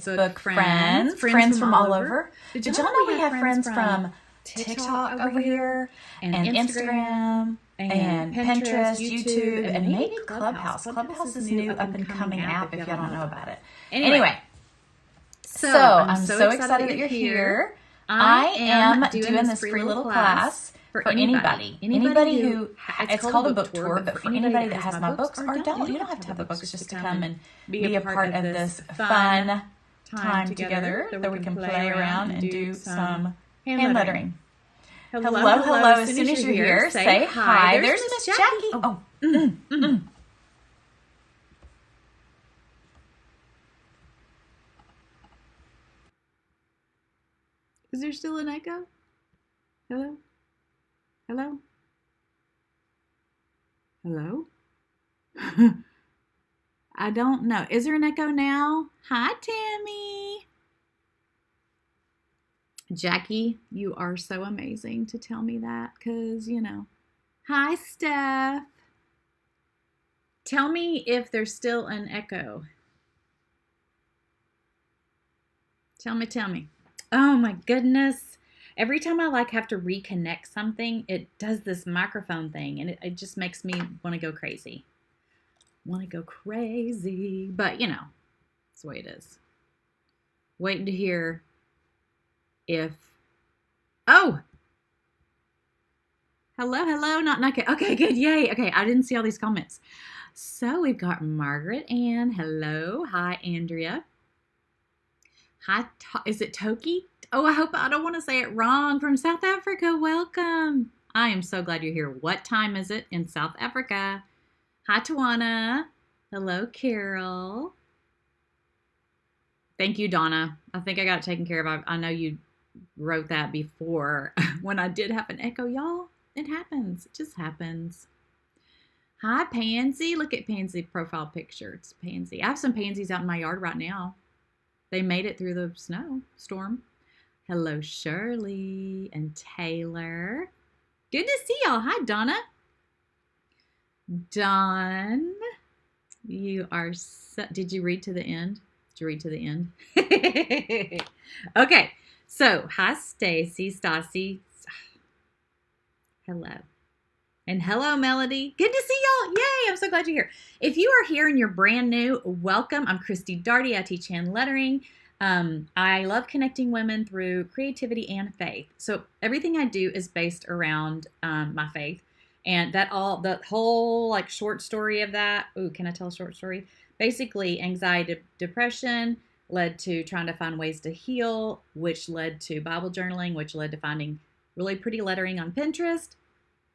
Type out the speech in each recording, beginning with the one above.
Facebook friends from all over. Did y'all know we have friends from TikTok over here, and Instagram, and Pinterest, YouTube, and maybe Clubhouse. Clubhouse is a new up-and-coming app if y'all don't know about it. Anyway, so I'm so excited that you're here. I am doing this free little class for anybody who, it's called a book tour, but for anybody that has my books or don't, you don't have to have the books just to come and be a part of this fun time together that we can play around and do some hand lettering. Hello. As soon as you're here, say hi. There's Miss Jackie. Is there still an echo? Hello? I don't know. Is there an echo now? Hi, Tammy. Jackie, you are so amazing to tell me that because, Hi, Steph. Tell me if there's still an echo. Tell me. Oh, my goodness. Every time I have to reconnect something, it does this microphone thing, and it just makes me want to go crazy. But, it's the way it is. Waiting to hear if... Oh! Hello, not okay. Okay, good, yay. Okay, I didn't see all these comments. So we've got Margaret Ann. Hello. Hi, Andrea. Hi, is it Toki? Oh, I don't want to say it wrong. From South Africa, welcome. I am so glad you're here. What time is it in South Africa? Hi, Tawana. Hello, Carol. Thank you, Donna. I think I got it taken care of. I know you wrote that before when I did have an echo, y'all. It happens. It just happens. Hi, Pansy. Look at Pansy profile picture. It's Pansy. I have some pansies out in my yard right now. They made it through the storm. Hello, Shirley and Taylor. Good to see y'all. Hi, Donna. Dawn, you are so... Did you read to the end? Okay, so hi, Stacy, Stassi. Hello. And hello, Melody. Good to see y'all. Yay, I'm so glad you're here. If you are here and you're brand new, welcome. I'm Christy Darty. I teach hand lettering. I love connecting women through creativity and faith. So everything I do is based around my faith. And the whole short story of that. Ooh, can I tell a short story? Basically, anxiety, depression led to trying to find ways to heal, which led to Bible journaling, which led to finding really pretty lettering on Pinterest,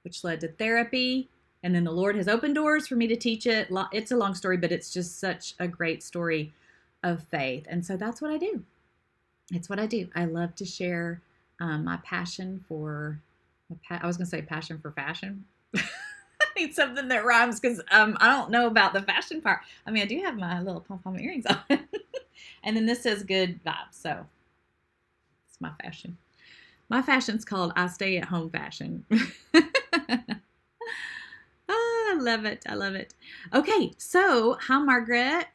which led to therapy. And then the Lord has opened doors for me to teach it. It's a long story, but it's just such a great story of faith. And so that's what I do. It's what I do. I love to share my passion for, I was going to say passion for fashion. I need something that rhymes because I don't know about the fashion part. I mean, I do have my little pom-pom earrings on. And then this says good vibes. So it's my fashion. My fashion's called I Stay at Home fashion. I love it. Okay, so hi, Margaret.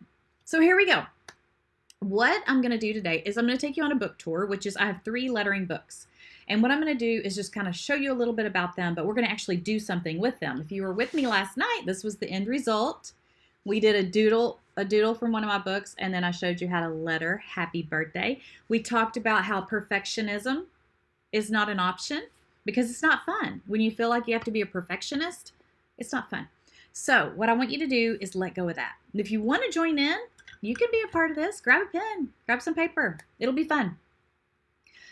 So here we go. What I'm going to do today is I'm going to take you on a book tour, which is I have 3 lettering books. And what I'm going to do is just kind of show you a little bit about them, but we're going to actually do something with them. If you were with me last night, this was the end result. We did a doodle from one of my books, and then I showed you how to letter happy birthday. We talked about how perfectionism is not an option because it's not fun. When you feel like you have to be a perfectionist, it's not fun. So what I want you to do is let go of that. And if you want to join in, you can be a part of this. Grab a pen, grab some paper. It'll be fun.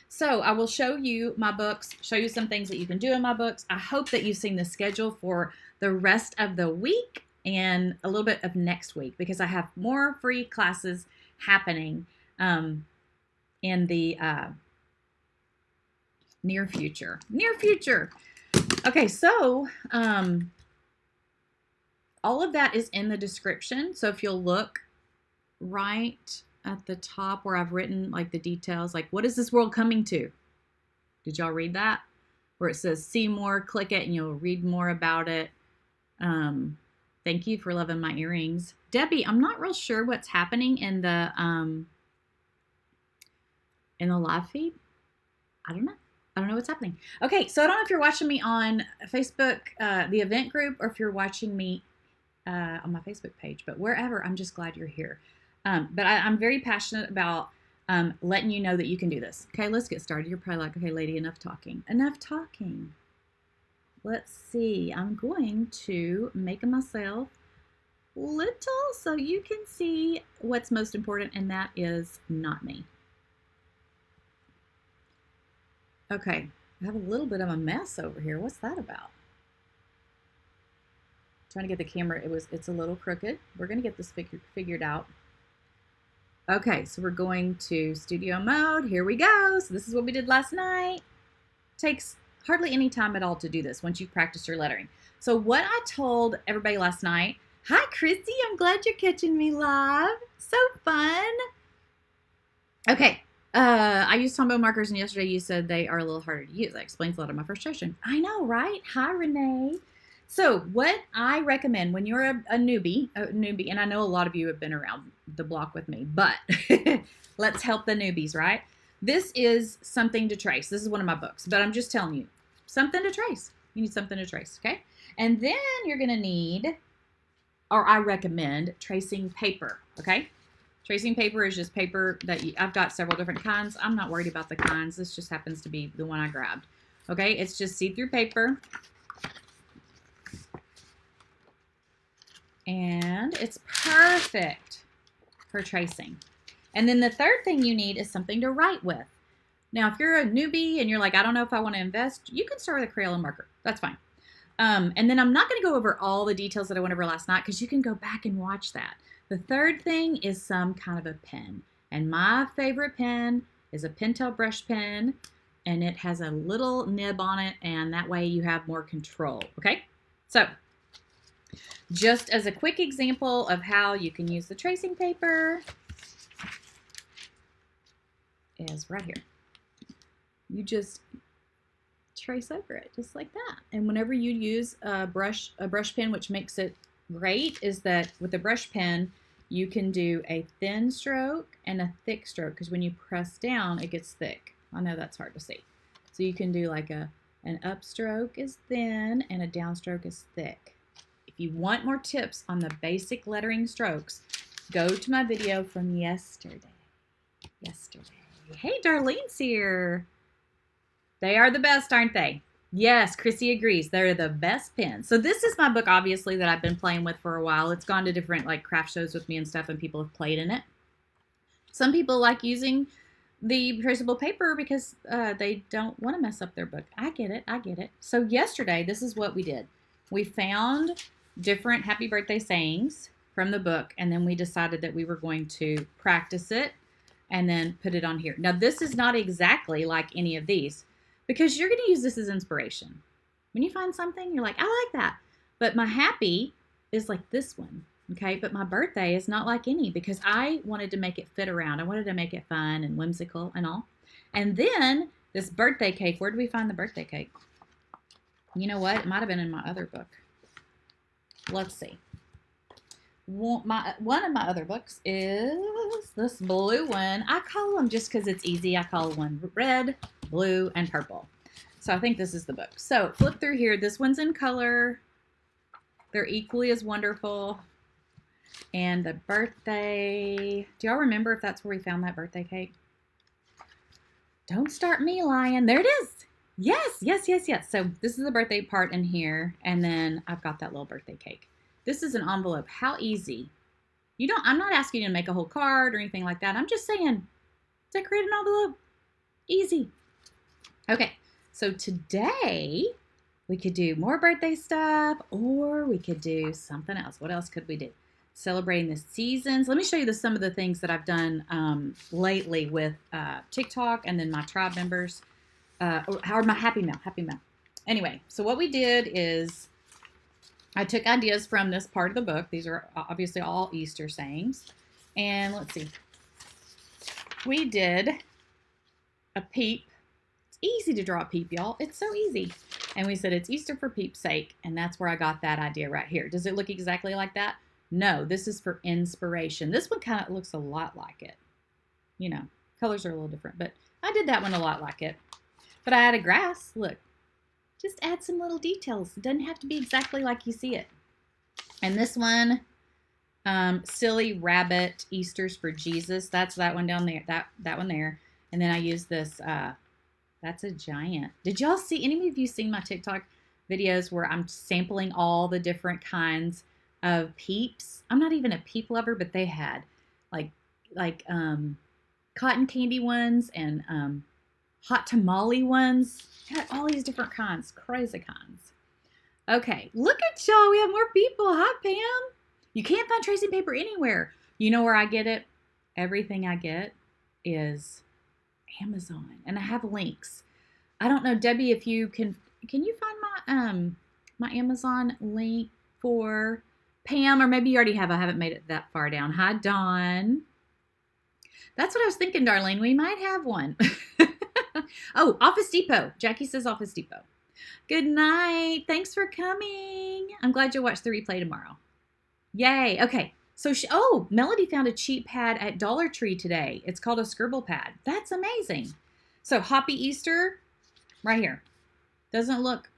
So I will show you my books, show you some things that you can do in my books. I hope that you've seen the schedule for the rest of the week and a little bit of next week because I have more free classes happening in the near future. Okay, so all of that is in the description. So if you'll look right at the top where I've written the details, what is this world coming to? Did y'all read that? Where it says see more, click it and you'll read more about it. Thank you for loving my earrings. Debbie, I'm not real sure what's happening in the in the live feed. I don't know what's happening. Okay, so I don't know if you're watching me on Facebook, the event group, or if you're watching me on my Facebook page, but wherever, I'm just glad you're here. But I'm very passionate about letting you know that you can do this. Okay, let's get started. You're probably like, okay, lady, enough talking. Enough talking. Let's see. I'm going to make myself little so you can see what's most important, and that is not me. Okay, I have a little bit of a mess over here. What's that about? Trying to get the camera, it's a little crooked. We're gonna get this figured out. Okay, so we're going to studio mode. Here we go. So this is what we did last night. Takes hardly any time at all to do this once you've practiced your lettering. So what I told everybody last night, hi Christy, I'm glad you're catching me live. So fun. Okay, I used Tombow markers, and yesterday you said they are a little harder to use. That explains a lot of my frustration. I know, right? Hi Renee. So what I recommend when you're a newbie, and I know a lot of you have been around the block with me, but let's help the newbies, right? This is something to trace. This is one of my books, but I'm just telling you, something to trace. You need something to trace, okay? And then you're gonna need, or I recommend, tracing paper, okay? Tracing paper is just paper that I've got several different kinds. I'm not worried about the kinds. This just happens to be the one I grabbed, okay? It's just see-through paper. And it's perfect for tracing. And then the third thing you need is something to write with. Now, if you're a newbie and you're like, I don't know if I want to invest, you can start with a Crayola marker. That's fine. And then I'm not going to go over all the details that I went over last night because you can go back and watch that. The third thing is some kind of a pen. And my favorite pen is a Pentel Brush Pen. And it has a little nib on it. And that way you have more control. Okay? So, just as a quick example of how you can use the tracing paper is right here. You just trace over it just like that. And whenever you use a brush pen, which makes it great, is that with a brush pen, you can do a thin stroke and a thick stroke, because when you press down, it gets thick. I know that's hard to see. So you can do like an upstroke is thin and a downstroke is thick. If you want more tips on the basic lettering strokes, go to my video from yesterday. Hey, Darlene's here. They are the best, aren't they? Yes, Chrissy agrees. They're the best pens. So this is my book, obviously, that I've been playing with for a while. It's gone to different like craft shows with me and stuff, and people have played in it. Some people like using the traceable paper because they don't want to mess up their book. I get it. So yesterday, this is what we did. We found different happy birthday sayings from the book, and then we decided that we were going to practice it and then put it on here. Now, this is not exactly like any of these because you're going to use this as inspiration. When you find something, you're like, I like that. But my happy is like this one, okay? But my birthday is not like any because I wanted to make it fit around. I wanted to make it fun and whimsical and all. And then this birthday cake, where did we find the birthday cake? You know what? It might have been in my other book. Let's see. One of my other books is this blue one. I call them, just because it's easy, I call one red, blue, and purple. So I think this is the book. So flip through here. This one's in color. They're equally as wonderful. And the birthday. Do y'all remember if that's where we found that birthday cake? Don't start me lying. There it is. Yes. So this is the birthday part in here, and then I've got that little birthday cake. This is an envelope. How easy. I'm not asking you to make a whole card or anything like that. I'm just saying, decorate an envelope. Easy. Okay, so today we could do more birthday stuff, or we could do something else. What else could we do? Celebrating the seasons. Let me show you some of the things that I've done lately with TikTok and then my tribe members. Or my Happy Mail. Anyway, so what we did is I took ideas from this part of the book. These are obviously all Easter sayings. And let's see. We did a peep. It's easy to draw a peep, y'all. It's so easy. And we said it's Easter for peep's sake. And that's where I got that idea right here. Does it look exactly like that? No, this is for inspiration. This one kind of looks a lot like it. Colors are a little different, but I did that one a lot like it. But I added grass. Look, just add some little details. It doesn't have to be exactly like you see it. And this one, Silly Rabbit Easters for Jesus. That's that one down there. That one there. And then I use this. That's a giant. Did y'all see? Any of you seen my TikTok videos where I'm sampling all the different kinds of peeps? I'm not even a peep lover, but they had like cotton candy ones and hot tamale ones. Got all these different kinds, crazy kinds. Okay, look at y'all. We have more people. Hi, Pam. You can't find tracing paper anywhere. You know where I get it? Everything I get is Amazon, and I have links. I don't know, Debbie, if you can you find my Amazon link for Pam, or maybe you already have. I haven't made it that far down. Hi, Dawn. That's what I was thinking, Darlene. We might have one. Oh, Office Depot. Jackie says Office Depot. Good night. Thanks for coming. I'm glad you'll watch the replay tomorrow. Yay. Okay. So, Melody found a cheap pad at Dollar Tree today. It's called a scribble pad. That's amazing. So, Hoppy Easter, right here. Doesn't look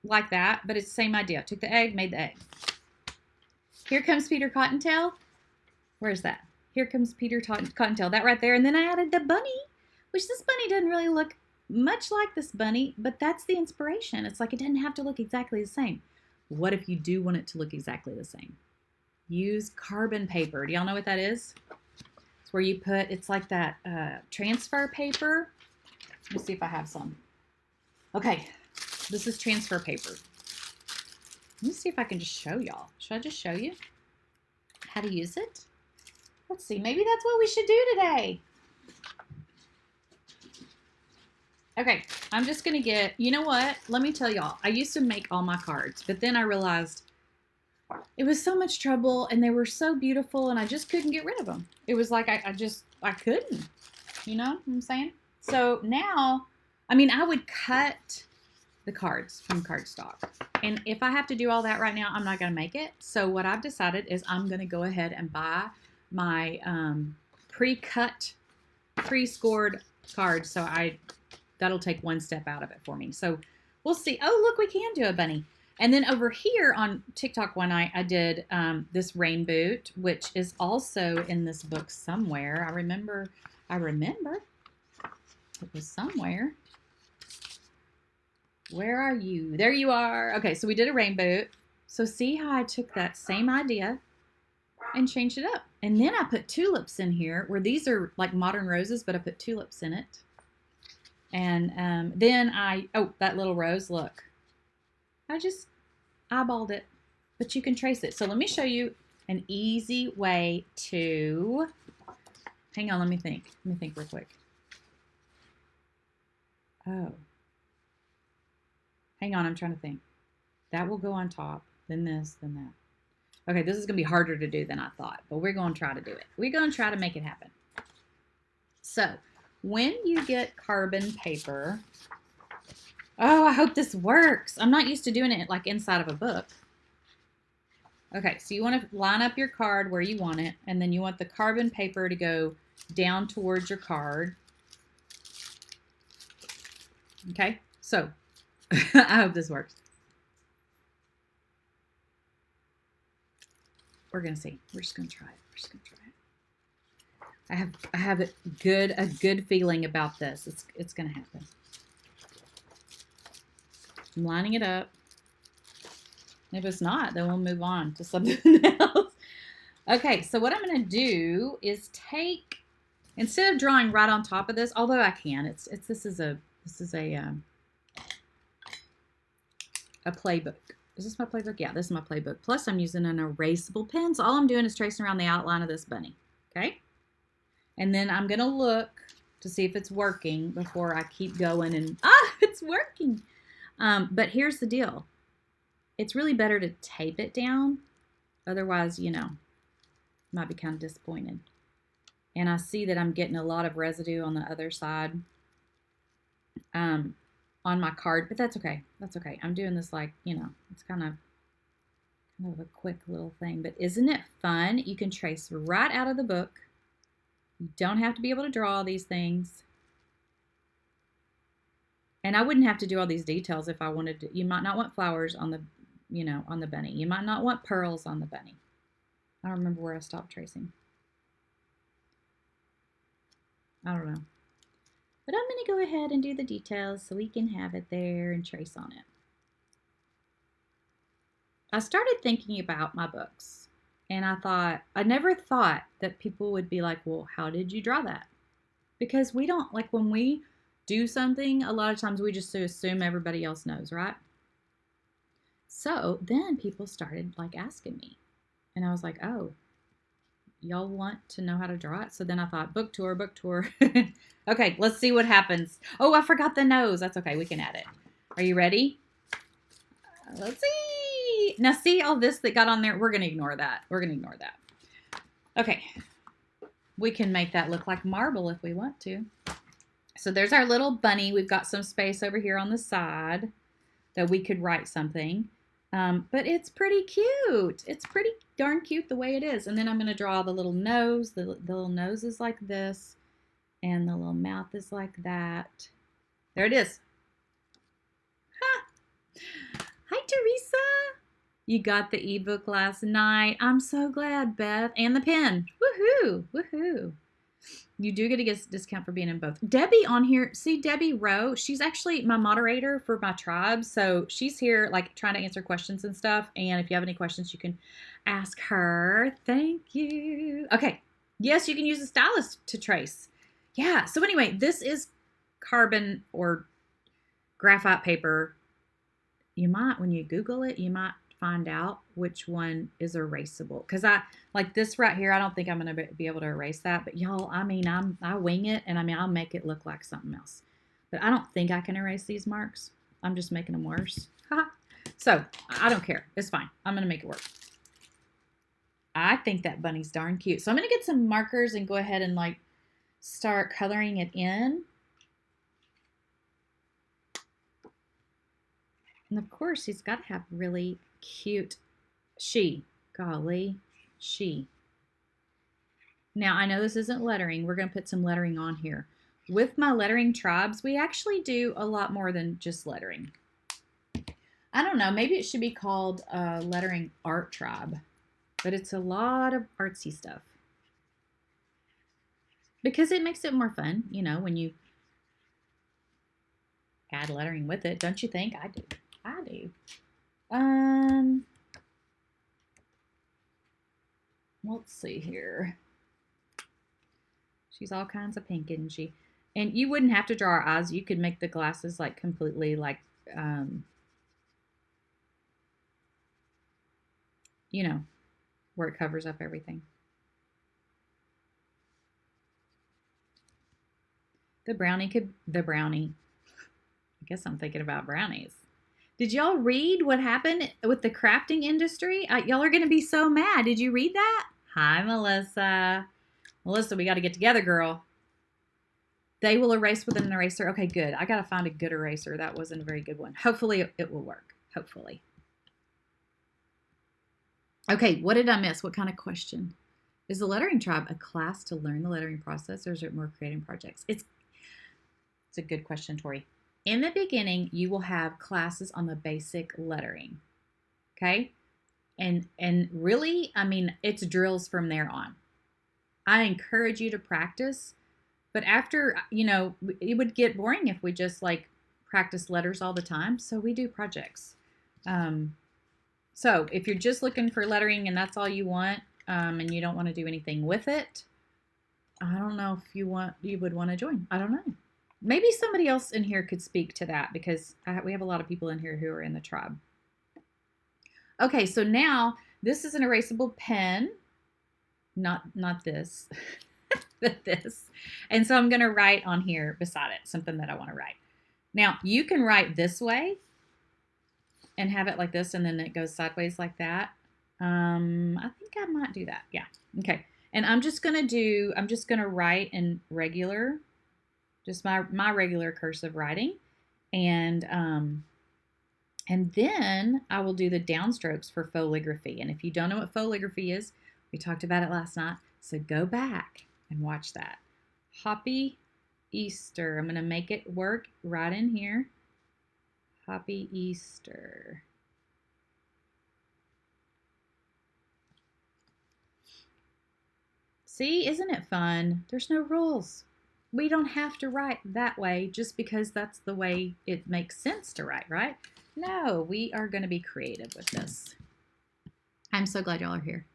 like that, but it's the same idea. Took the egg, made the egg. Here comes Peter Cottontail. Where's that? Here comes Peter Cottontail. That right there. And then I added the bunny, which this bunny doesn't really look much like this bunny, but that's the inspiration. It's like it doesn't have to look exactly the same. What if you do want it to look exactly the same? Use carbon paper. Do y'all know what that is? It's where you put, it's like that transfer paper. Let me see if I have some. Okay, this is transfer paper. Let me see if I can just show y'all. Should I just show you how to use it? Let's see, maybe that's what we should do today. Okay, I'm just going to get, you know what? Let me tell y'all, I used to make all my cards, but then I realized it was so much trouble and they were so beautiful and I just couldn't get rid of them. It was like I couldn't, you know what I'm saying? So now, I mean, I would cut the cards from cardstock. And if I have to do all that right now, I'm not going to make it. So what I've decided is I'm going to go ahead and buy my pre-cut, pre-scored cards. So that'll take one step out of it for me. So we'll see. Oh, look, we can do a bunny. And then over here on TikTok one night, I did this rain boot, which is also in this book somewhere. I remember it was somewhere. Where are you? There you are. Okay, so we did a rain boot. So see how I took that same idea and changed it up. And then I put tulips in here, where these are like modern roses, but I put tulips in it. And then that little rose, look. I just eyeballed it, but you can trace it. So let me show you an easy way to, hang on, let me think real quick. Oh, hang on, I'm trying to think. That will go on top, then this, then that. Okay, this is going to be harder to do than I thought, but we're going to try to do it. We're going to try to make it happen. So when you get carbon paper, oh, I hope this works. I'm not used to doing it like inside of a book. Okay, so you want to line up your card where you want it, and then you want the carbon paper to go down towards your card. Okay, so I hope this works. We're going to see. We're just going to try it. I have a good feeling about this. It's going to happen. I'm lining it up. If it's not, then we'll move on to something else. Okay, so what I'm going to do is take, instead of drawing right on top of this, although I can, this is a playbook. Is this my playbook? Yeah, this is my playbook. Plus, I'm using an erasable pen, so all I'm doing is tracing around the outline of this bunny. Okay, and then I'm going to look to see if it's working before I keep going. And it's working. But here's the deal. It's really better to tape it down. Otherwise, you know, might be kind of disappointed. And I see that I'm getting a lot of residue on the other side on my card, but that's okay. That's okay. I'm doing this like, you know, it's kind of a quick little thing, but isn't it fun? You can trace right out of the book You don't have to be able to draw all these things. And I wouldn't have to do all these details if I wanted to. You might not want flowers on the, on the bunny. You might not want pearls on the bunny. I don't remember where I stopped tracing. I don't know. But I'm going to go ahead and do the details so we can have it there and trace on it. I started thinking about my books, and I never thought that people would be like, well, how did you draw that? Because we don't, like when we do something, a lot of times we just assume everybody else knows, right? So then people started like asking me, and I was like, oh, y'all want to know how to draw it? So then I thought, book tour. Okay, let's see what happens. Oh, I forgot the nose. That's okay. We can add it. Are you ready? Let's see. Now see all this that got on there? We're going to ignore that. Okay. We can make that look like marble if we want to. So there's our little bunny. We've got some space over here on the side that we could write something. But it's pretty cute. It's pretty darn cute the way it is. And then I'm going to draw the little nose. The little nose is like this. And the little mouth is like that. There it is. Ha! Hi, Teresa. You got the ebook last night. I'm so glad, Beth. And the pen. Woohoo! Woohoo! You do get a discount for being in both. Debbie on here. See, Debbie Rowe. She's actually my moderator for my tribe. So she's here like trying to answer questions and stuff. And if you have any questions, you can ask her. Thank you. Okay. Yes, you can use a stylus to trace. Yeah. So anyway, this is carbon or graphite paper. You might, when you Google it, you might find out which one is erasable. Because I, like this right here, I don't think I'm going to be able to erase that. But y'all, I mean, I wing it, and I mean, I'll make it look like something else. But I don't think I can erase these marks. I'm just making them worse. So I don't care. It's fine. I'm going to make it work. I think that bunny's darn cute. So I'm going to get some markers and go ahead and like start coloring it in. And of course, he's got to have really cute she. Now, I know this isn't lettering. We're going to put some lettering on here. With my lettering tribes, we actually do a lot more than just lettering. I don't know. Maybe it should be called lettering art tribe. But it's a lot of artsy stuff. Because it makes it more fun, you know, when you add lettering with it. Don't you think? I do. Let's see here. She's all kinds of pink, isn't she? And you wouldn't have to draw her eyes. You could make the glasses like completely like, you know, where it covers up everything. The brownie. I guess I'm thinking about brownies. Did y'all read what happened with the crafting industry? Y'all are going to be so mad. Did you read that? Hi, Melissa. Melissa, we got to get together, girl. They will erase with an eraser. Okay, good. I got to find a good eraser. That wasn't a very good one. Hopefully it will work. Hopefully. Okay, what did I miss? What kind of question? Is the Lettering Tribe a class to learn the lettering process, or is it more creating projects? It's a good question, Tori. In the beginning, you will have classes on the basic lettering, okay? And really, I mean, it's drills from there on. I encourage you to practice, but after, you know, it would get boring if we just like practice letters all the time. So we do projects. So if you're just looking for lettering and that's all you want, and you don't want to do anything with it, I don't know if you would want to join. I don't know. Maybe somebody else in here could speak to that, because we have a lot of people in here who are in the tribe. Okay, so now this is an erasable pen, not this, but this. And so I'm going to write on here beside it something that I want to write. Now, you can write this way and have it like this, and then it goes sideways like that. I think I might do that. Yeah. Okay. And I'm just going to write in regular, just my regular cursive writing. And then I will do the downstrokes for foligraphy. And if you don't know what foligraphy is, we talked about it last night. So go back and watch that. Happy Easter. I'm going to make it work right in here. Happy Easter. See, isn't it fun? There's no rules. We don't have to write that way just because that's the way it makes sense to write, right? No, we are going to be creative with this. I'm so glad y'all are here.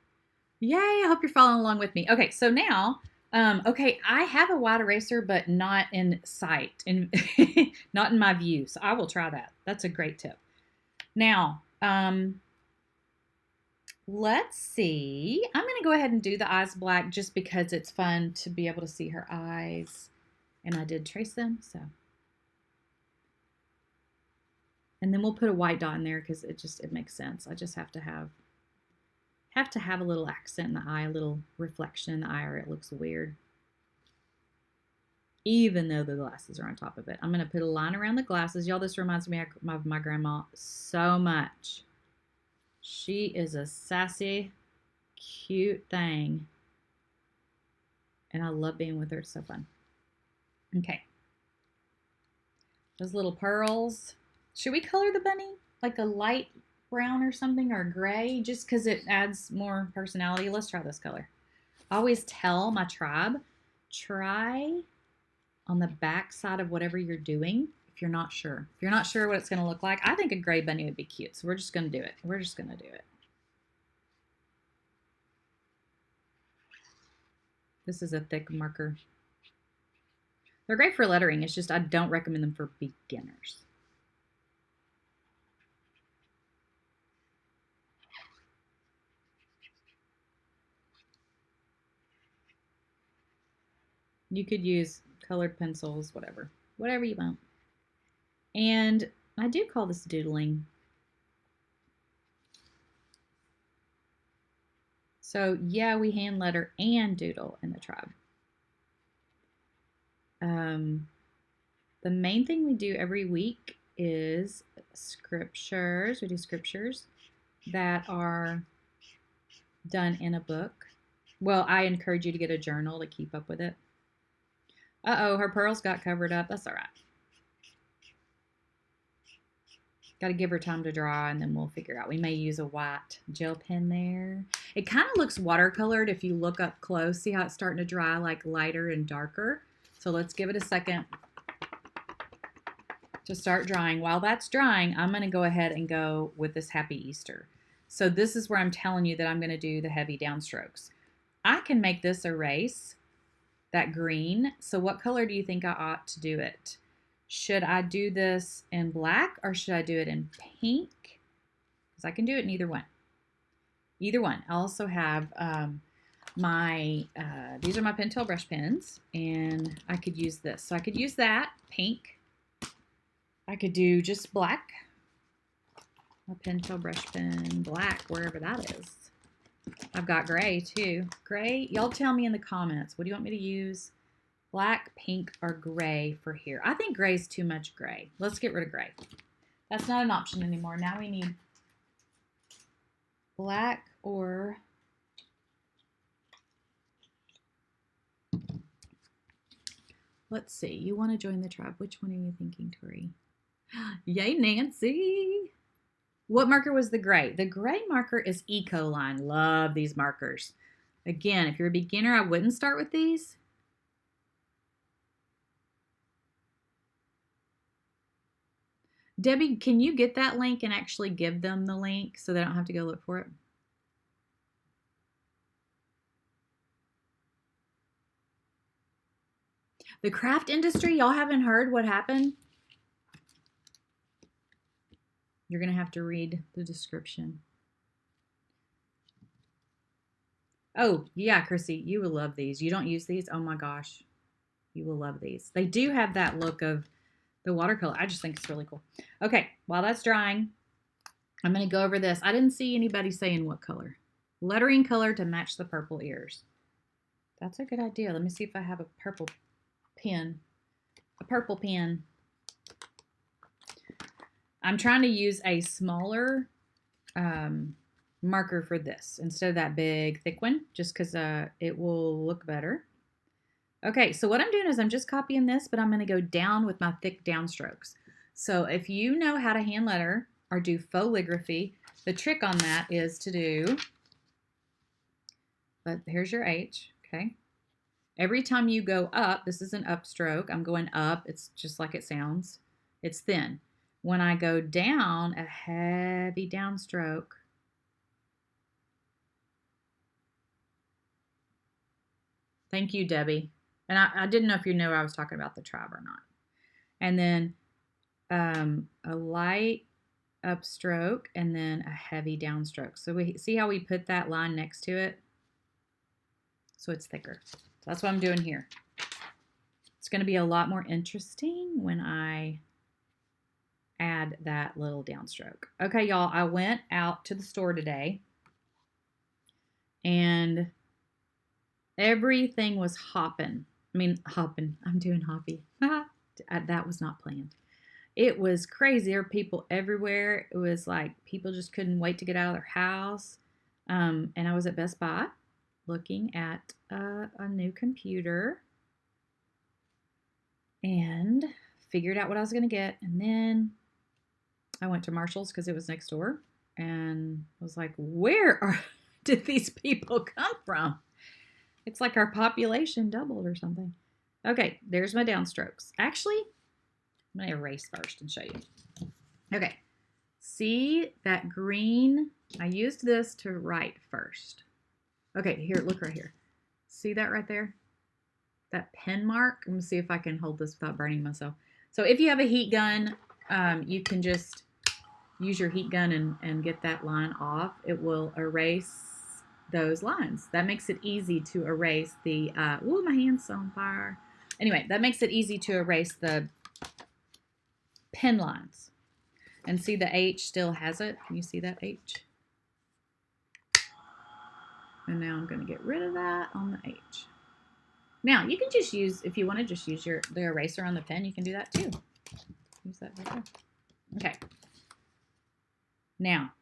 Yay, I hope you're following along with me. Okay, so now, okay, I have a white eraser, but not in sight, and not in my view, so I will try that. That's a great tip. Now, let's see. I'm going to go ahead and do the eyes black just because it's fun to be able to see her eyes. And I did trace them, so. And then we'll put a white dot in there because it makes sense. I just have to have a little accent in the eye, a little reflection in the eye, or it looks weird. Even though the glasses are on top of it. I'm going to put a line around the glasses. Y'all, this reminds me of my grandma so much. She is a sassy, cute thing. And I love being with her. It's so fun. Okay. Those little pearls. Should we color the bunny? Like a light brown or something, or gray, just because it adds more personality. Let's try this color. I always tell my tribe, try on the back side of whatever you're doing if you're not sure. If you're not sure what it's going to look like, I think a gray bunny would be cute, so we're just going to do it. We're just going to do it. This is a thick marker. They're great for lettering. It's just I don't recommend them for beginners. You could use colored pencils, whatever you want. And I do call this doodling. So yeah, we hand letter and doodle in the tribe. The main thing we do every week is scriptures. We do scriptures that are done in a book. Well, I encourage you to get a journal to keep up with it. Uh-oh, her pearls got covered up. That's all right. Got to give her time to dry, and then we'll figure out. We may use a white gel pen there. It kind of looks watercolored if you look up close. See how it's starting to dry, like lighter and darker? So let's give it a second to start drying. While that's drying, I'm going to go ahead and go with this Happy Easter. So this is where I'm telling you that I'm going to do the heavy downstrokes. I can make this erase that green. So what color do you think I ought to do it? Should I do this in black or should I do it in pink? Because I can do it in either one. Either one. I also have these are my Pentel Brush Pens, and I could use this. So I could use that, pink. I could do just black. A Pentel Brush Pen, black, wherever that is. I've got gray too. Gray, y'all tell me in the comments. What do you want me to use? Black, pink, or gray for here? I think gray is too much gray. Let's get rid of gray. That's not an option anymore. Now we need black or let's see. You want to join the tribe. Which one are you thinking, Tori? Yay, Nancy. What marker was the gray? The gray marker is Ecoline. Love these markers. Again, if you're a beginner, I wouldn't start with these. Debbie, can you get that link and actually give them the link so they don't have to go look for it? The craft industry, y'all haven't heard what happened? You're going to have to read the description. Oh, yeah, Chrissy, you will love these. You don't use these? Oh my gosh. You will love these. They do have that look of the watercolor. I just think it's really cool. Okay, while that's drying, I'm going to go over this. I didn't see anybody saying what color. Lettering color to match the purple ears. That's a good idea. Let me see if I have a purple pen. A purple pen. I'm trying to use a smaller marker for this instead of that big thick one, just because it will look better. Okay, so what I'm doing is I'm just copying this, but I'm going to go down with my thick downstrokes. So if you know how to hand letter or do foligraphy, the trick on that is to do, but here's your H, okay? Every time you go up, this is an upstroke. I'm going up. It's just like it sounds. It's thin. When I go down, a heavy downstroke. Thank you, Debbie. And I didn't know if you knew I was talking about the tribe or not. And then a light upstroke and then a heavy downstroke. So we see how we put that line next to it? So it's thicker. So that's what I'm doing here. It's going to be a lot more interesting when I add that little downstroke. Okay, y'all, I went out to the store today and everything was hopping. Hopping. I'm doing hoppy. That was not planned. It was crazy. There were people everywhere. It was like people just couldn't wait to get out of their house. And I was at Best Buy looking at a new computer and figured out what I was going to get. And then I went to Marshall's because it was next door and was like, did these people come from? It's like our population doubled or something. Okay, there's my downstrokes. Actually, I'm going to erase first and show you. Okay, see that green? I used this to write first. Okay, here, look right here. See that right there? That pen mark? I'm going to see if I can hold this without burning myself. So if you have a heat gun, you can just use your heat gun and get that line off. It will erase those lines. That makes it easy to erase the, ooh, my hand's on fire. Anyway, that makes it easy to erase the pen lines. And see the H still has it. Can you see that H? And now I'm going to get rid of that on the H. Now, you can just use, if you want to just use the eraser on the pen, you can do that too. Use that right there. Okay. Now,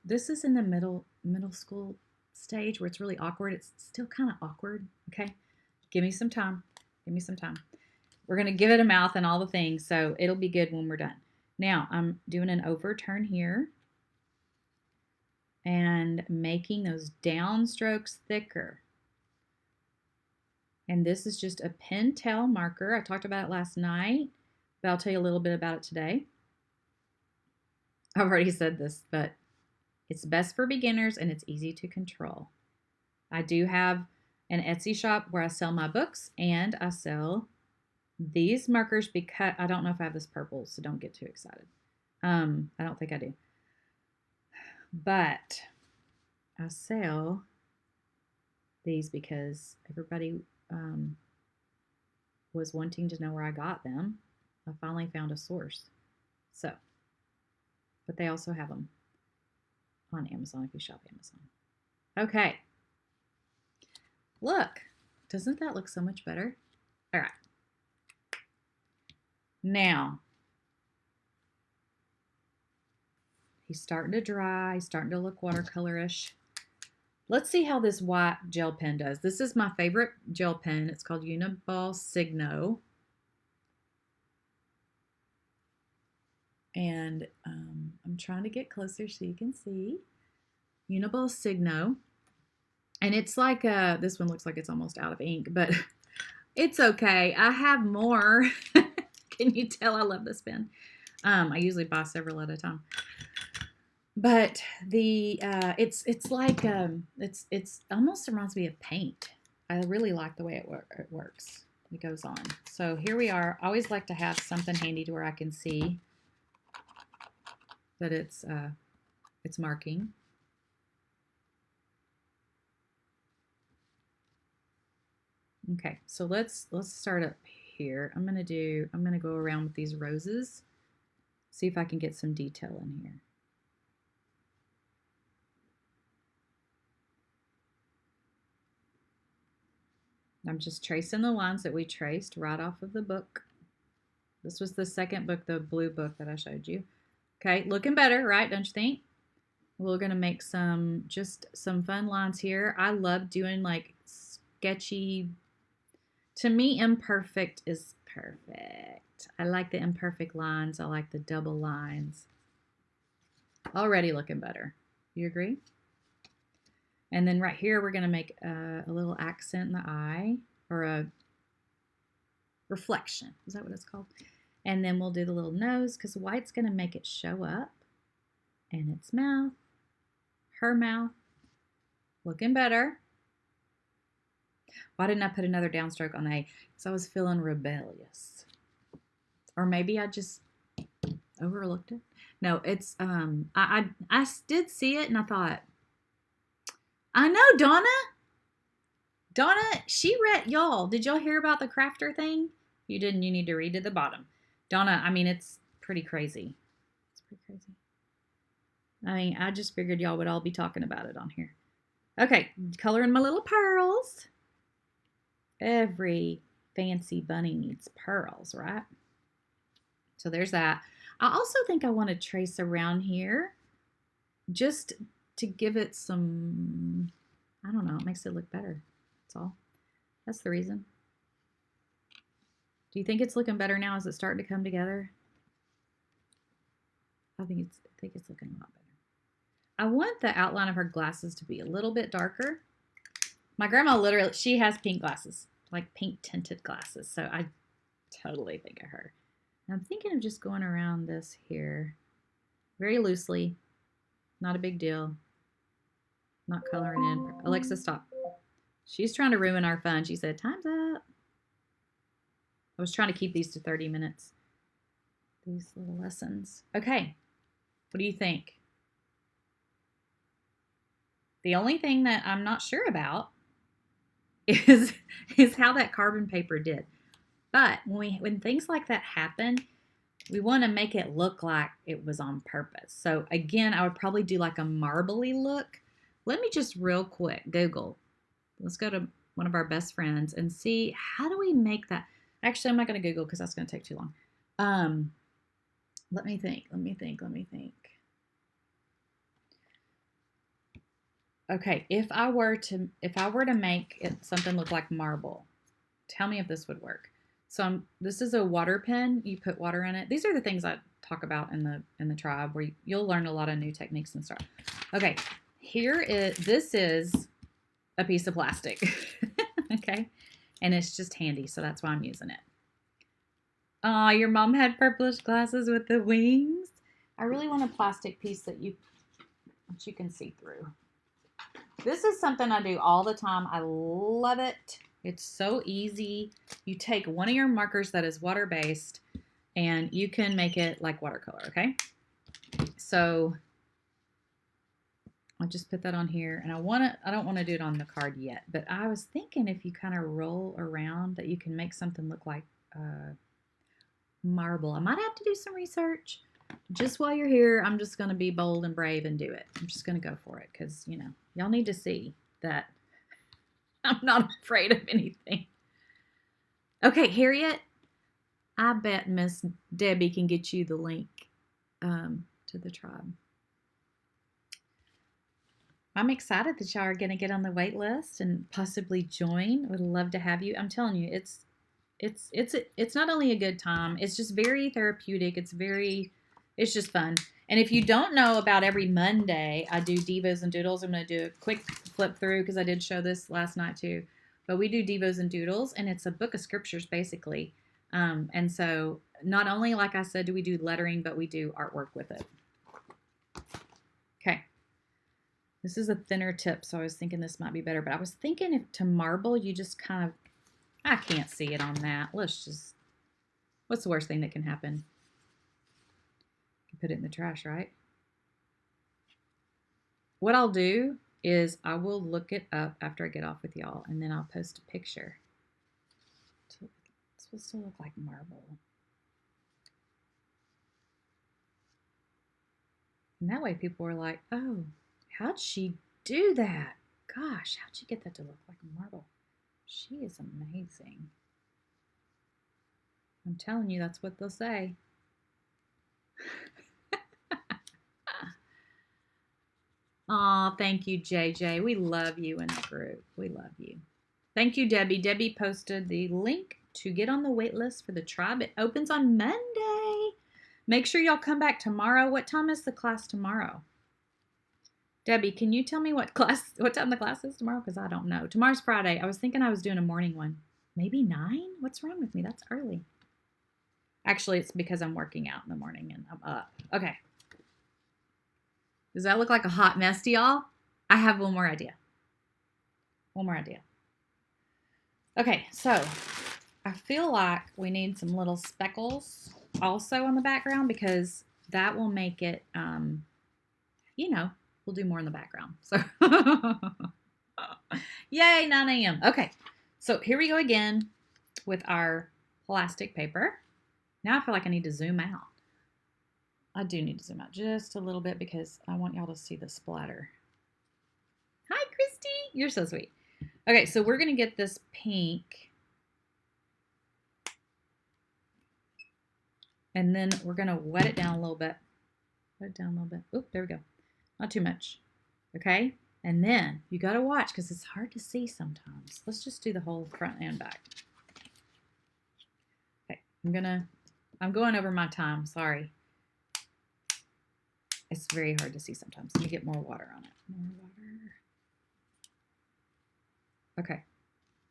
this is in the middle school stage where it's really awkward. It's still kind of awkward, okay? Give me some time. Give me some time. We're going to give it a mouth and all the things, so it'll be good when we're done. Now, I'm doing an overturn here and making those downstrokes thicker. And this is just a Pentel marker. I talked about it last night, but I'll tell you a little bit about it today. I've already said this, but it's best for beginners and it's easy to control. I do have an Etsy shop where I sell my books and I sell these markers because I don't know if I have this purple, so don't get too excited. I don't think I do. But I sell these because everybody was wanting to know where I got them. I finally found a source. So, but they also have them on Amazon if you shop Amazon. Okay. Look, doesn't that look so much better? All right. Now, he's starting to dry. He's starting to look watercolorish. Let's see how this white gel pen does. This is my favorite gel pen. It's called Uniball Signo. And I'm trying to get closer so you can see. Uniball Signo. And it's like, this one looks like it's almost out of ink, but it's okay. I have more. Can you tell I love this pen? I usually buy several at a time. But the it's like it's almost reminds me of paint. I really like the way it works. It goes on. So here we are. I always like to have something handy to where I can see that it's marking. Okay, so let's start up here. I'm gonna go around with these roses, see if I can get some detail in here. I'm just tracing the lines that we traced right off of the book. This was the second book, the blue book that I showed you. Okay, looking better, right? Don't you think? We're gonna make just some fun lines here. I love doing like sketchy To me, imperfect is perfect. I like the imperfect lines. I like the double lines. Already looking better. You agree? And then right here, we're going to make a little accent in the eye, or a reflection. Is that what it's called? And then we'll do the little nose, because white's going to make it show up. And its mouth, her mouth, looking better. Why didn't I put another downstroke on the A? Because I was feeling rebellious. Or maybe I just overlooked it. No, it's, I did see it and I thought, I know Donna. Donna, she read, y'all, did y'all hear about the crafter thing? You didn't, you need to read to the bottom. Donna, I mean, it's pretty crazy. It's pretty crazy. I mean, I just figured y'all would all be talking about it on here. Okay, coloring my little pearls. Every fancy bunny needs pearls, right? So there's that. I also think I want to trace around here just to give it some, I don't know, it makes it look better. That's all. That's the reason. Do you think it's looking better now? Is it starting to come together? I think it's looking a lot better. I want the outline of her glasses to be a little bit darker. My grandma literally, she has pink glasses, like pink tinted glasses. So I totally think of her. And I'm thinking of just going around this here very loosely. Not a big deal. Not coloring in. Alexa, stop. She's trying to ruin our fun. She said, time's up. I was trying to keep these to 30 minutes. These little lessons. Okay. What do you think? The only thing that I'm not sure about is how that carbon paper did. But when things like that happen, we want to make it look like it was on purpose. So again, I would probably do like a marbly look. Let me just real quick Google. Let's go to one of our best friends and see, how do we make that? Actually, I'm not going to Google because that's going to take too long. Let me think. Okay, if I were to make it something look like marble, tell me if this would work. So this is a water pen. You put water in it. These are the things I talk about in the tribe, where you'll learn a lot of new techniques and stuff. Okay, this is a piece of plastic. Okay, and it's just handy, so that's why I'm using it. Oh, your mom had purplish glasses with the wings. I really want a plastic piece that you can see through. This is something I do all the time. I love it. It's so easy. You take one of your markers that is water-based and you can make it like watercolor, okay? So I'll just put that on here, and I don't want to do it on the card yet, but I was thinking if you kind of roll around that you can make something look like marble. I might have to do some research. Just while you're here, I'm just going to be bold and brave and do it. I'm just going to go for it because, you know, y'all need to see that I'm not afraid of anything. Okay, Harriet, I bet Miss Debbie can get you the link to the tribe. I'm excited that y'all are going to get on the wait list and possibly join. Would love to have you. I'm telling you, it's not only a good time, it's just very therapeutic. It's just fun. And if you don't know about every Monday, I do Devos and Doodles. I'm going to do a quick flip through because I did show this last night too. But we do Devos and Doodles, and it's a book of scriptures basically. And so not only, like I said, do we do lettering, but we do artwork with it. Okay. This is a thinner tip, so I was thinking this might be better. But I was thinking if to marble, you just kind of, I can't see it on that. Let's just, what's the worst thing that can happen? You put it in the trash, right? What I'll do is I will look it up after I get off with y'all, and then I'll post a picture. It's supposed to look like marble. And that way people were like, oh, how'd she do that? Gosh, how'd she get that to look like marble? She is amazing. I'm telling you, that's what they'll say. Aw, thank you, JJ. We love you in the group. We love you. Thank you, Debbie. Debbie posted the link to get on the wait list for the tribe. It opens on Monday. Make sure y'all come back tomorrow. What time is the class tomorrow? Debbie, can you tell me what time the class is tomorrow? Because I don't know. Tomorrow's Friday. I was thinking I was doing a morning one. Maybe 9? What's wrong with me? That's early. Actually, it's because I'm working out in the morning and I'm up. Okay. Does that look like a hot mess to y'all? I have one more idea. Okay, so I feel like we need some little speckles also on the background because that will make it, we'll do more in the background. So, yay, 9 a.m. Okay, so here we go again with our plastic paper. Now I feel like I need to zoom out. I do need to zoom out just a little bit because I want y'all to see the splatter. Hi, Christy. You're so sweet. Okay, so we're going to get this pink. And then we're going to wet it down a little bit. Oop, there we go. Not too much. Okay? And then you got to watch because it's hard to see sometimes. Let's just do the whole front and back. Okay, I'm going over my time. Sorry. It's very hard to see sometimes. Let me get more water on it. More water. Okay.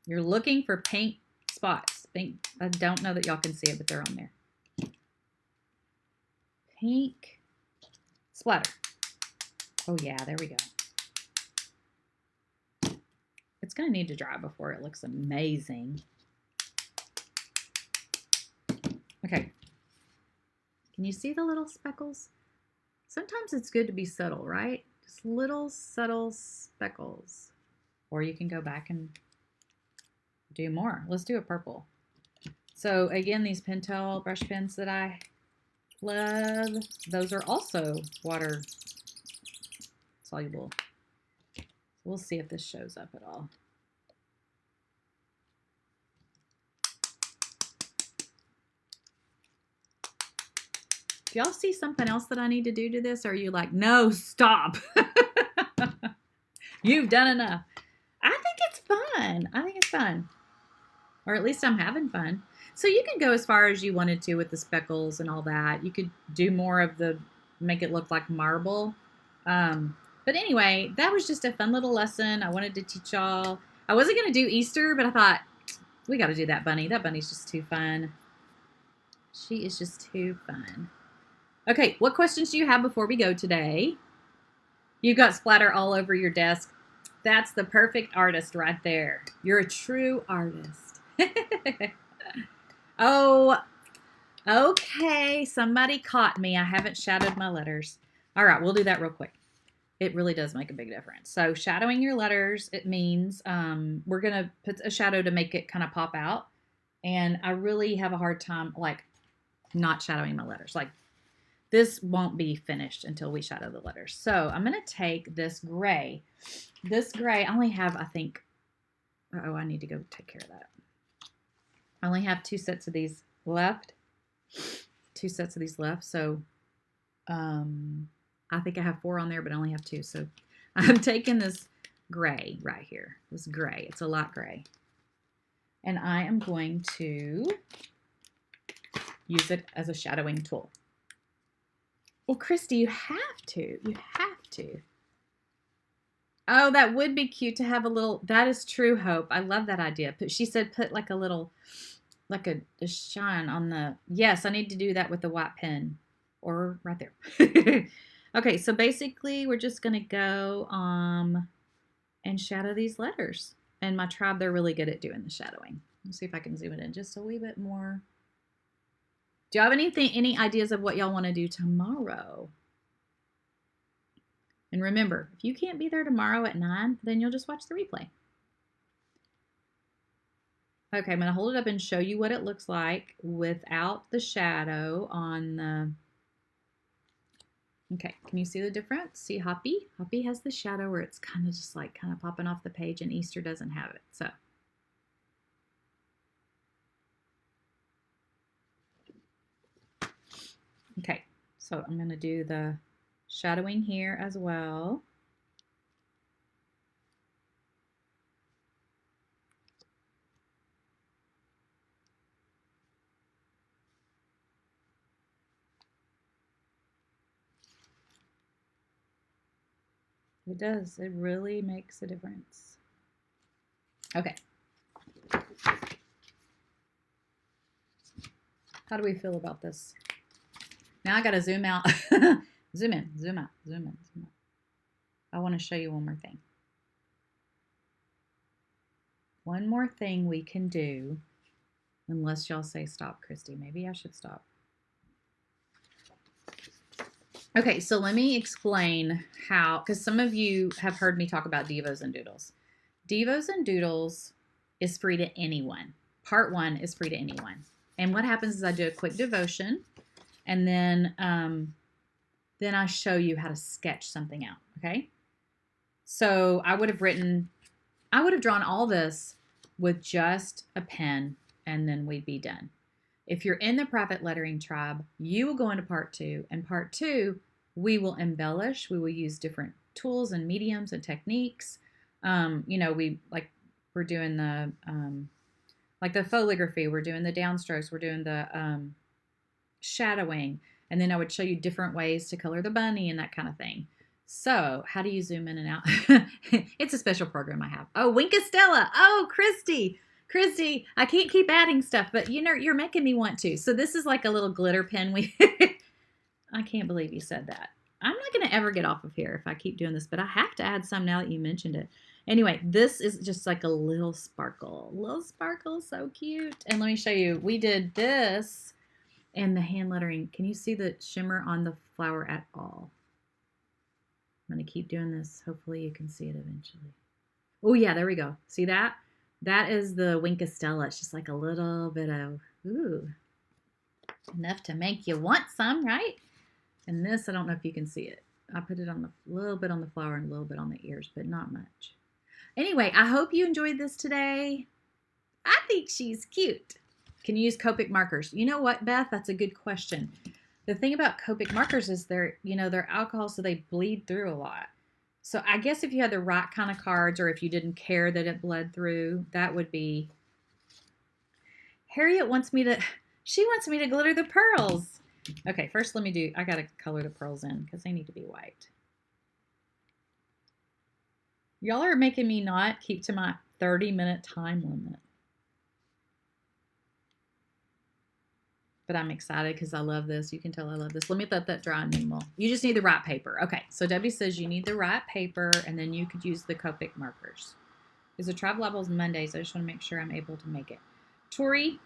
You're looking for pink spots. Pink. I don't know that y'all can see it, but they're on there. Pink splatter. Oh yeah, there we go. It's going to need to dry before it looks amazing. Okay. Can you see the little speckles? Sometimes it's good to be subtle, right? Just little subtle speckles. Or you can go back and do more. Let's do a purple. So again, these Pentel brush pens that I love, those are also water soluble. We'll see if this shows up at all. Do y'all see something else that I need to do to this? Or are you like, no, stop. You've done enough. I think it's fun. Or at least I'm having fun. So you can go as far as you wanted to with the speckles and all that. You could do more of make it look like marble. But anyway, that was just a fun little lesson. I wanted to teach y'all. I wasn't going to do Easter, but I thought, we got to do that bunny. That bunny's just too fun. She is just too fun. Okay, what questions do you have before we go today? You've got splatter all over your desk. That's the perfect artist right there. You're a true artist. Oh, okay. Somebody caught me. I haven't shadowed my letters. All right, we'll do that real quick. It really does make a big difference. So shadowing your letters, it means we're going to put a shadow to make it kind of pop out. And I really have a hard time, like, not shadowing my letters. Like, this won't be finished until we shadow the letters. So I'm going to take this gray. This gray, I only have, I think, I need to go take care of that. I only have 2 sets of these left. 2 sets of these left. So I think I have 4 on there, but I only have 2. So I'm taking this gray right here. This gray. It's a light gray. And I am going to use it as a shadowing tool. Well, Christy, you have to. You have to. Oh, that would be cute to have a little. That is true, Hope. I love that idea. But she said put like a little, like a shine on the. Yes, I need to do that with the white pen. Or right there. Okay, so basically we're just going to go and shadow these letters. And my tribe, they're really good at doing the shadowing. Let's see if I can zoom it in just a wee bit more. Do you have any ideas of what y'all want to do tomorrow? And remember, if you can't be there tomorrow at 9, then you'll just watch the replay. Okay, I'm going to hold it up and show you what it looks like without the shadow on the... Okay, can you see the difference? See Hoppy? Hoppy has the shadow where it's kind of just like kind of popping off the page, and Easter doesn't have it. So... Okay, so I'm going to do the shadowing here as well. It does. It really makes a difference. Okay. How do we feel about this? Now I got to zoom out. Zoom in, zoom out, zoom in, zoom out. I want to show you one more thing. One more thing we can do, unless y'all say stop, Christy. Maybe I should stop. Okay, so let me explain how, because some of you have heard me talk about Devos and Doodles. Devos and Doodles is free to anyone. Part 1 is free to anyone. And what happens is I do a quick devotion, and then I show you how to sketch something out, okay? So I would have drawn all this with just a pen, and then we'd be done. If you're in the private lettering tribe, you will go into part 2. And part 2, we will embellish. We will use different tools and mediums and techniques. We're doing the like the foligraphy. We're doing the downstrokes. We're doing the shadowing. And then I would show you different ways to color the bunny and that kind of thing. So how do you zoom in and out? It's a special program I have. Oh, Winkastella. Oh, Christy, I can't keep adding stuff, but you're making me want to. So this is like a little glitter pen. I can't believe you said that. I'm not going to ever get off of here if I keep doing this, but I have to add some now that you mentioned it. Anyway, this is just like a little sparkle. Little sparkle, so cute. And let me show you. We did this and the hand lettering. Can you see the shimmer on the flower at all? I'm going to keep doing this. Hopefully you can see it eventually. Oh, yeah, there we go. See that? That is the Winkastella. It's just like a little bit of, ooh, enough to make you want some, right? And this, I don't know if you can see it. I put it on a little bit on the flower and a little bit on the ears, but not much. Anyway, I hope you enjoyed this today. I think she's cute. Can you use Copic markers? You know what, Beth? That's a good question. The thing about Copic markers is they're alcohol, so they bleed through a lot. So I guess if you had the right kind of cards, or if you didn't care that it bled through, that would be. Harriet wants me to glitter the pearls. Okay, first I gotta color the pearls in because they need to be white. Y'all are making me not keep to my 30-minute time limit. But I'm excited because I love this. You can tell I love this. Let me let that dry and then you just need the right paper. Okay, so Debbie says you need the right paper and then you could use the Copic markers. Because the Tribe Live is Mondays. I just want to make sure I'm able to make it. Tori,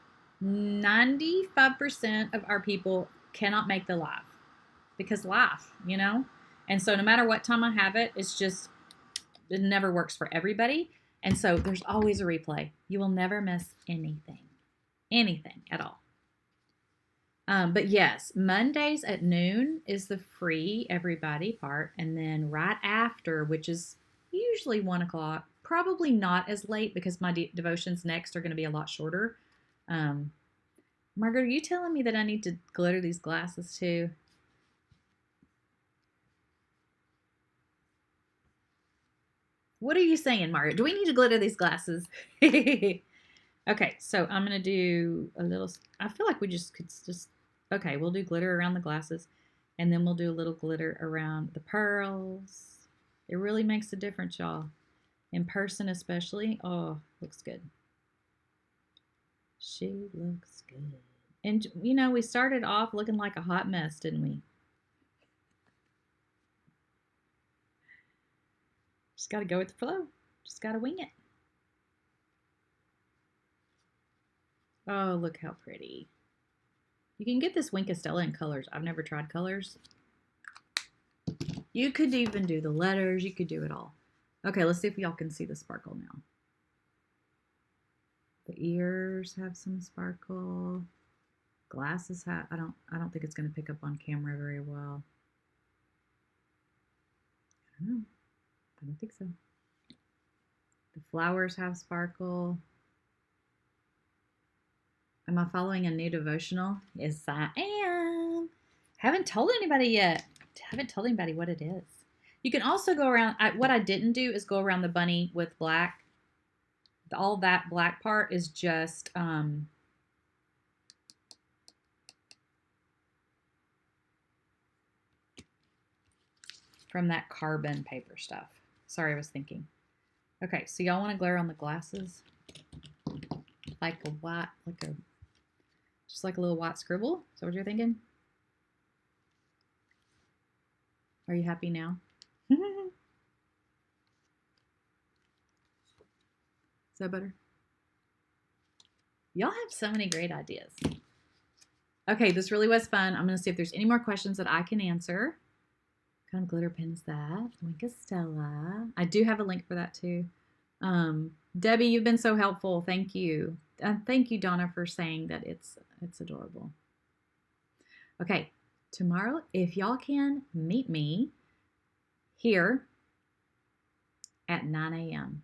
95% of our people cannot make the live. Because live, And so no matter what time I have it, it never works for everybody. And so there's always a replay. You will never miss anything. Anything at all. But yes, Mondays at noon is the free everybody part. And then right after, which is usually 1 o'clock, probably not as late because my devotions next are going to be a lot shorter. Margaret, are you telling me that I need to glitter these glasses too? What are you saying, Margaret? Do we need to glitter these glasses? Okay, so I'm going to do a little, I feel like we okay, we'll do glitter around the glasses, and then we'll do a little glitter around the pearls. It really makes a difference, y'all. In person especially. Oh, looks good. She looks good. And, we started off looking like a hot mess, didn't we? Just got to go with the flow. Just got to wing it. Oh, look how pretty. You can get this Winkastella in colors. I've never tried colors. You could even do the letters. You could do it all. Okay, let's see if y'all can see the sparkle now. The ears have some sparkle. Glasses have, I don't think it's going to pick up on camera very well. I don't know. I don't think so. The flowers have sparkle. Am I following a new devotional? Yes, I am. Haven't told anybody yet. Haven't told anybody what it is. You can also go around. What I didn't do is go around the bunny with black. All that black part is just from that carbon paper stuff. Sorry, I was thinking. Okay, so y'all want to glare on the glasses? Like a white, just like a little white scribble? Is that what you're thinking? Are you happy now? Is that better? Y'all have so many great ideas. Okay, this really was fun. I'm going to see if there's any more questions that I can answer. What kind of glitter pen is that? Link Estella. I do have a link for that too. Debbie, you've been so helpful. Thank you. Thank you, Donna, for saying that it's adorable. Okay, tomorrow, if y'all can meet me here at 9 a.m.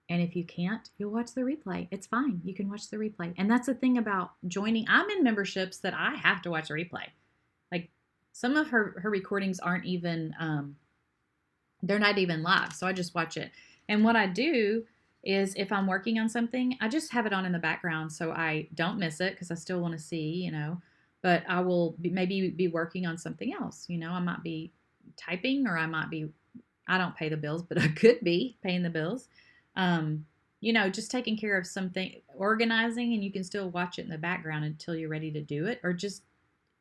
And if you can't, you'll watch the replay. It's fine. You can watch the replay. And that's the thing about joining. I'm in memberships that I have to watch the replay. Like some of her recordings aren't even, they're not even live. So I just watch it. And what I do is if I'm working on something, I just have it on in the background so I don't miss it because I still want to see, but I will maybe be working on something else. I might be typing or I don't pay the bills, but I could be paying the bills. Just taking care of something, organizing, and you can still watch it in the background until you're ready to do it, or just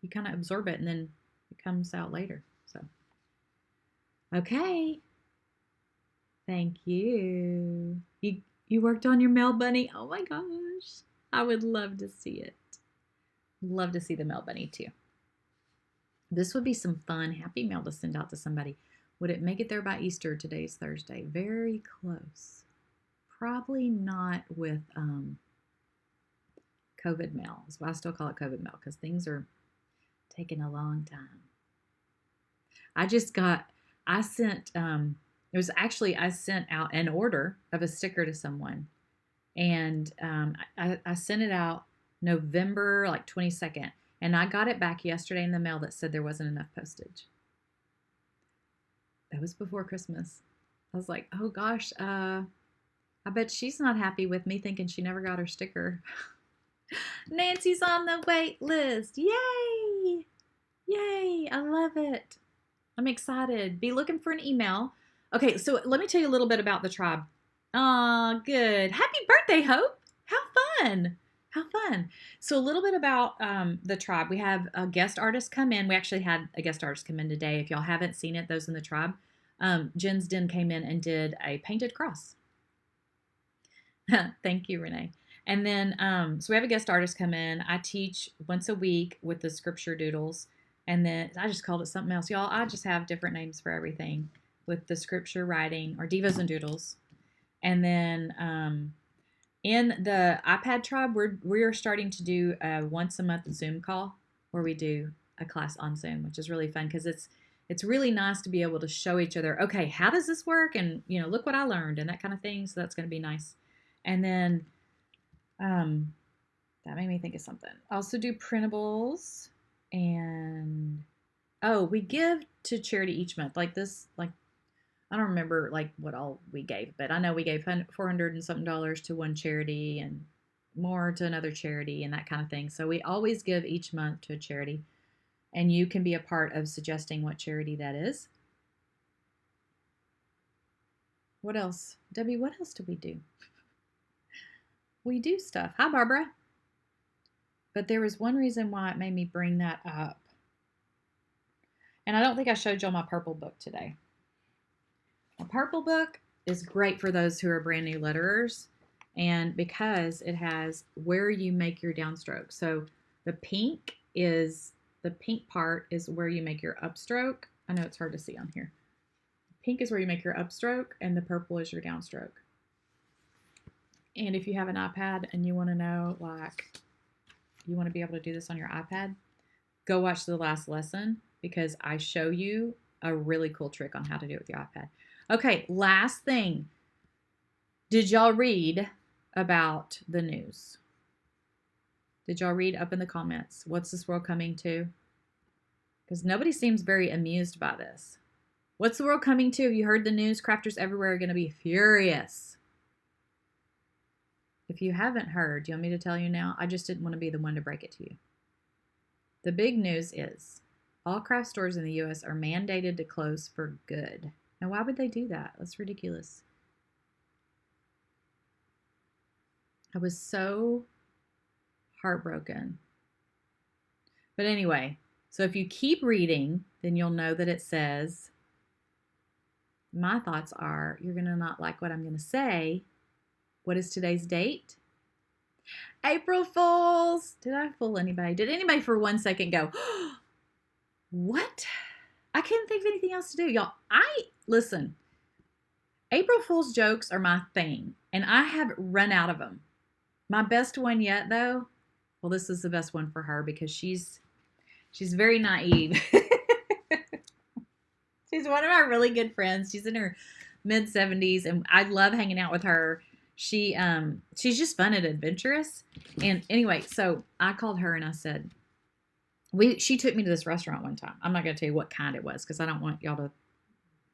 you kind of absorb it and then it comes out later. So, okay. Thank you. You worked on your mail bunny. Oh my gosh. I would love to see it. Love to see the mail bunny too. This would be some fun, happy mail to send out to somebody. Would it make it there by Easter? Today's Thursday. Very close. Probably not with COVID mail. That's why I still call it COVID mail, because things are taking a long time. I sent out an order of a sticker to someone, and I sent it out November 22nd, and I got it back yesterday in the mail that said there wasn't enough postage. That was before Christmas. I was like, oh gosh, I bet she's not happy with me, thinking she never got her sticker. Nancy's on the wait list. Yay! Yay! I love it. I'm excited. Be looking for an email. Okay, so let me tell you a little bit about the tribe. Aw, good. Happy birthday, Hope. How fun. How fun. So a little bit about the tribe. We have a guest artist come in. We actually had a guest artist come in today. If y'all haven't seen it, those in the tribe, Jen's Den came in and did a painted cross. Thank you, Renee. And then, so we have a guest artist come in. I teach once a week with the scripture doodles. And then I just called it something else. Y'all, I just have different names for everything with the scripture writing or divas and doodles. And then in the iPad tribe, we're starting to do a once a month Zoom call where we do a class on Zoom, which is really fun because it's really nice to be able to show each other, okay, how does this work? And, look what I learned and that kind of thing. So that's going to be nice. And then that made me think of something. I also do printables, and we give to charity each month. I don't remember what all we gave, but I know we gave $400 and something to one charity and more to another charity and that kind of thing. So we always give each month to a charity, and you can be a part of suggesting what charity that is. What else? Debbie, what else do we do? We do stuff. Hi, Barbara. But there was one reason why it made me bring that up. And I don't think I showed y'all my purple book today. A purple book is great for those who are brand new letterers, and because it has where you make your downstroke. So the pink part is where you make your upstroke. I know it's hard to see on here. Pink is where you make your upstroke, and the purple is your downstroke. And if you have an iPad and you want to know, you want to be able to do this on your iPad, go watch the last lesson because I show you a really cool trick on how to do it with your iPad. Okay, last thing. Did y'all read about the news? Did y'all read up in the comments? What's this world coming to? Because nobody seems very amused by this. What's the world coming to? Have you heard the news? Crafters everywhere are going to be furious. If you haven't heard, do you want me to tell you now? I just didn't want to be the one to break it to you. The big news is all craft stores in the U.S. are mandated to close for good. Now, why would they do that? That's ridiculous. I was so heartbroken. But anyway, so if you keep reading, then you'll know that it says, my thoughts are, you're going to not like what I'm going to say. What is today's date? April Fools. Did I fool anybody? Did anybody for 1 second go, what? I couldn't think of anything else to do. Y'all, listen, April Fool's jokes are my thing, and I have run out of them. My best one yet, though, well, this is the best one for her because she's very naive. She's one of my really good friends. She's in her mid-70s, and I love hanging out with her. She's just fun and adventurous. And anyway, so I called her and I said, she took me to this restaurant one time. I'm not going to tell you what kind it was because I don't want y'all to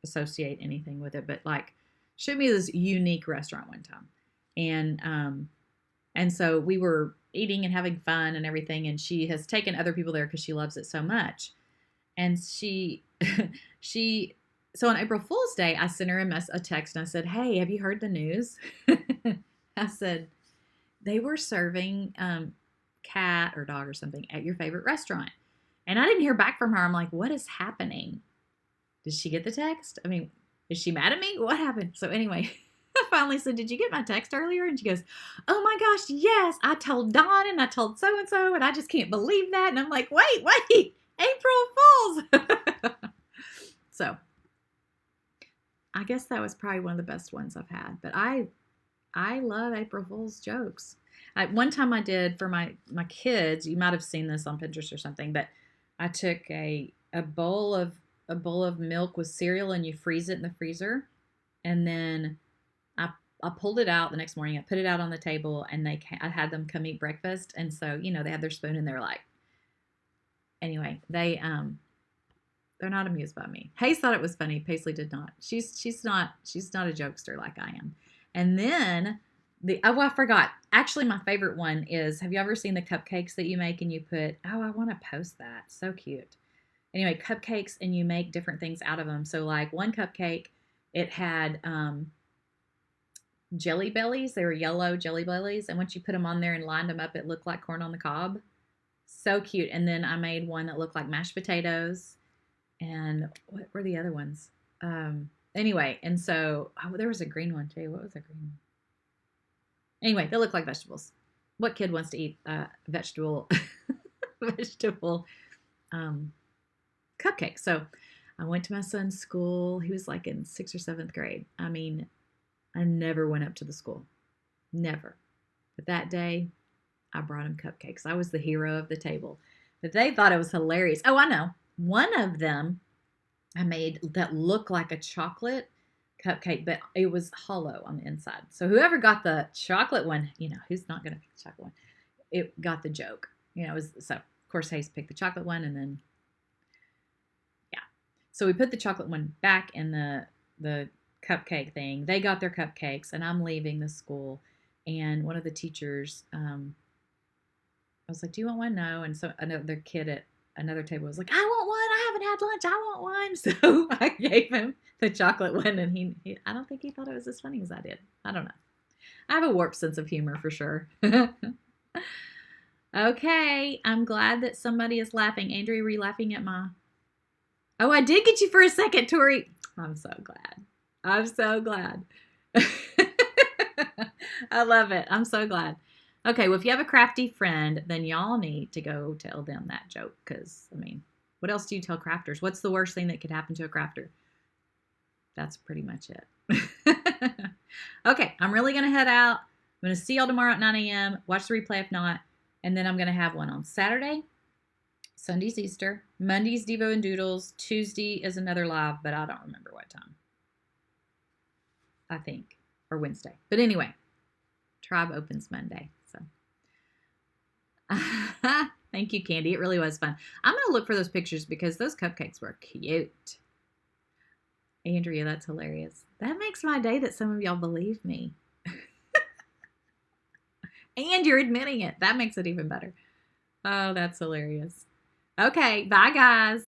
associate anything with it, but like, showed me this unique restaurant one time. And so we were eating and having fun and everything, and she has taken other people there because she loves it so much. And so on April Fool's Day, I sent her a text and I said, hey, have you heard the news? I said, they were serving cat or dog or something at your favorite restaurant. And I didn't hear back from her. I'm like, what is happening? Did she get the text? I mean, is she mad at me? What happened? So anyway, I finally said, did you get my text earlier? And she goes, oh my gosh, yes. I told Dawn and I told so-and-so, and I just can't believe that. And I'm like, wait, April Fools. So I guess that was probably one of the best ones I've had. But I love April Fool's jokes. One time I did for my kids, you might have seen this on Pinterest or something, but I took a bowl of milk with cereal and you freeze it in the freezer. And then I pulled it out the next morning. I put it out on the table and I had them come eat breakfast. And so, they had their spoon and they're like, anyway, they're not amused by me. Hayes thought it was funny. Paisley did not. She's not a jokester like I am. And then I forgot. Actually, my favorite one is, have you ever seen the cupcakes that you make and you put, I want to post that. So cute. Anyway, cupcakes and you make different things out of them. So like one cupcake, it had jelly bellies. They were yellow jelly bellies. And once you put them on there and lined them up, it looked like corn on the cob. So cute. And then I made one that looked like mashed potatoes. And what were the other ones? Anyway, and so there was a green one too. What was the green one? Anyway, they look like vegetables. What kid wants to eat vegetable cupcake? So I went to my son's school. He was like in 6th or 7th grade. I mean, I never went up to the school. Never. But that day, I brought him cupcakes. I was the hero of the table. But they thought it was hilarious. Oh, I know. One of them I made that looked like a chocolate cupcake, but it was hollow on the inside. So whoever got the chocolate one, who's not going to pick the chocolate one? It got the joke. So of course Hayes picked the chocolate one, and then so we put the chocolate one back in the cupcake thing. They got their cupcakes, and I'm leaving the school, and one of the teachers, I was like, "Do you want one?" No, and so another kid at another table was like, "I want one. I haven't had lunch. I want one." So I gave him the chocolate one, and he I don't think he thought it was as funny as I did. I don't know. I have a warped sense of humor for sure. Okay, I'm glad that somebody is laughing. Andrea, were you laughing at my... Oh, I did get you for a second, Tori. I'm so glad. I'm so glad. I love it. I'm so glad. Okay, well, if you have a crafty friend, then y'all need to go tell them that joke because, what else do you tell crafters? What's the worst thing that could happen to a crafter? That's pretty much it. Okay, I'm really going to head out. I'm going to see y'all tomorrow at 9 a.m. Watch the replay if not. And then I'm going to have one on Saturday. Sunday's Easter. Monday's Devo and Doodles. Tuesday is another live, but I don't remember what time. I think. Or Wednesday. But anyway, Tribe opens Monday. So thank you, Candy. It really was fun. I'm going to look for those pictures because those cupcakes were cute. Andrea, that's hilarious. That makes my day that some of y'all believe me. And you're admitting it. That makes it even better. Oh, that's hilarious. Okay, bye guys.